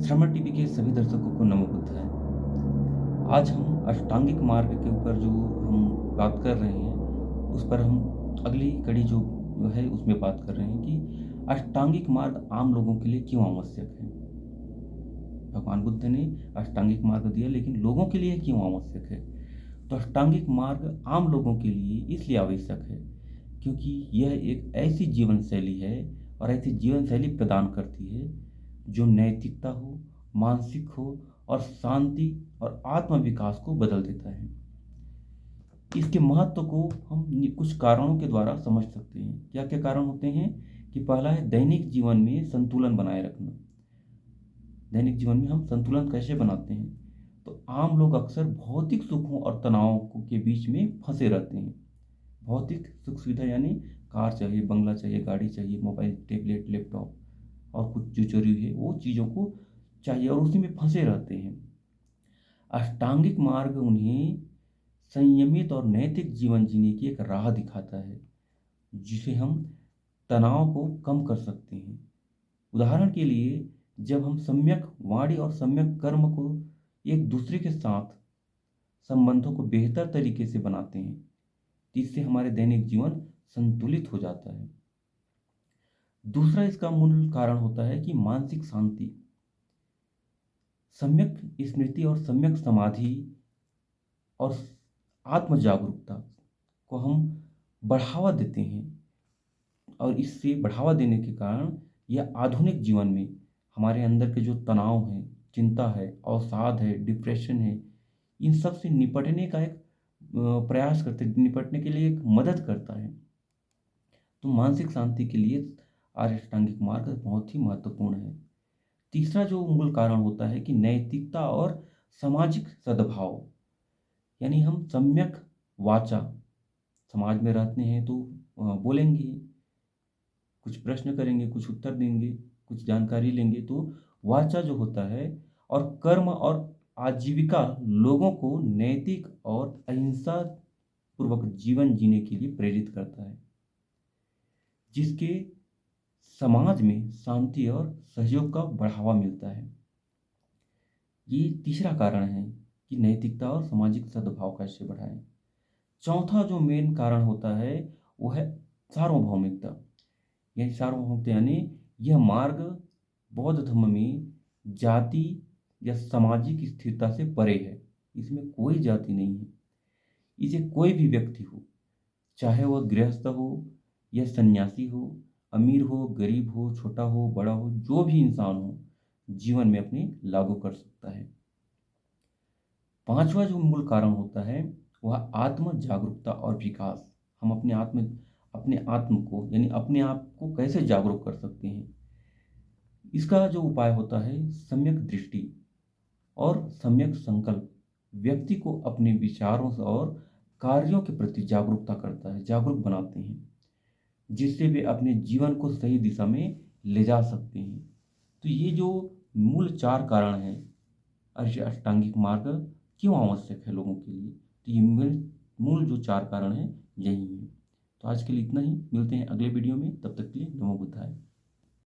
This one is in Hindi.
श्रवण टीवी के सभी दर्शकों को नमो बुद्धाय। आज हम अष्टांगिक मार्ग के ऊपर जो हम बात कर रहे हैं, उस पर हम अगली कड़ी जो है उसमें बात कर रहे हैं कि अष्टांगिक मार्ग आम लोगों के लिए क्यों आवश्यक है। भगवान बुद्ध ने अष्टांगिक मार्ग दिया, लेकिन लोगों के लिए क्यों आवश्यक है। तो अष्टांगिक मार्ग आम लोगों के लिए इसलिए आवश्यक है क्योंकि यह एक ऐसी जीवन शैली है और ऐसी जीवन शैली प्रदान करती है जो नैतिकता हो, मानसिक हो और शांति और आत्म विकास को बदल देता है। इसके महत्व को हम कुछ कारणों के द्वारा समझ सकते हैं। क्या क्या कारण होते हैं कि पहला है दैनिक जीवन में संतुलन बनाए रखना। दैनिक जीवन में हम संतुलन कैसे बनाते हैं, तो आम लोग अक्सर भौतिक सुखों और तनावों के बीच में फंसे रहते हैं। भौतिक सुख सुविधा यानी कार चाहिए, बंगला चाहिए, गाड़ी चाहिए, मोबाइल, टैबलेट, लैपटॉप और कुछ जो जरूरी है वो चीज़ों को चाहिए और उसी में फंसे रहते हैं। अष्टांगिक मार्ग उन्हें संयमित और नैतिक जीवन जीने की एक राह दिखाता है, जिसे हम तनाव को कम कर सकते हैं। उदाहरण के लिए, जब हम सम्यक वाणी और सम्यक कर्म को एक दूसरे के साथ संबंधों को बेहतर तरीके से बनाते हैं, तो इससे हमारे दैनिक जीवन संतुलित हो जाता है। दूसरा इसका मूल कारण होता है कि मानसिक शांति। सम्यक स्मृति और सम्यक समाधि और आत्म जागरूकता को हम बढ़ावा देते हैं और इससे बढ़ावा देने के कारण यह आधुनिक जीवन में हमारे अंदर के जो तनाव है, चिंता है, अवसाद है, डिप्रेशन है, इन सब से निपटने का एक प्रयास करते, निपटने के लिए एक मदद करता है। तो मानसिक शांति के लिए आर्य अष्टांगिक मार्ग बहुत ही महत्वपूर्ण है। तीसरा जो मूल कारण होता है कि नैतिकता और सामाजिक सद्भाव, यानी हम सम्यक वाचा, समाज में रहते हैं तो बोलेंगे, कुछ प्रश्न करेंगे, कुछ उत्तर देंगे, कुछ जानकारी लेंगे, तो वाचा जो होता है और कर्म और आजीविका लोगों को नैतिक और अहिंसा पूर्वक जीवन जीने के लिए प्रेरित करता है, जिसके समाज में शांति और सहयोग का बढ़ावा मिलता है। ये तीसरा कारण है कि नैतिकता और सामाजिक सद्भाव कैसे बढ़ाएं। चौथा जो मेन कारण होता है वो है सार्वभौमिकता। यानी सार्वभौमिकता यानी यह मार्ग बौद्ध धर्म में जाति या सामाजिक स्थिरता से परे है। इसमें कोई जाति नहीं है। इसे कोई भी व्यक्ति हो, चाहे वह गृहस्थ हो या सन्यासी हो, अमीर हो, गरीब हो, छोटा हो, बड़ा हो, जो भी इंसान हो, जीवन में अपने लागू कर सकता है। पांचवा जो मूल कारण होता है वह आत्म जागरूकता और विकास। हम अपने आत्म को यानी अपने आप को कैसे जागरूक कर सकते हैं। इसका जो उपाय होता है सम्यक दृष्टि और सम्यक संकल्प व्यक्ति को अपने विचारों से और कार्यों के प्रति जागरूकता करता है, जागरूक बनाते हैं, जिससे वे अपने जीवन को सही दिशा में ले जा सकते हैं। तो ये जो मूल चार कारण हैं अष्टांगिक मार्ग क्यों आवश्यक है लोगों के लिए, तो ये मूल जो चार कारण हैं यही हैं। तो आज के लिए इतना ही। मिलते हैं अगले वीडियो में, तब तक के लिए नमो बुद्धाय।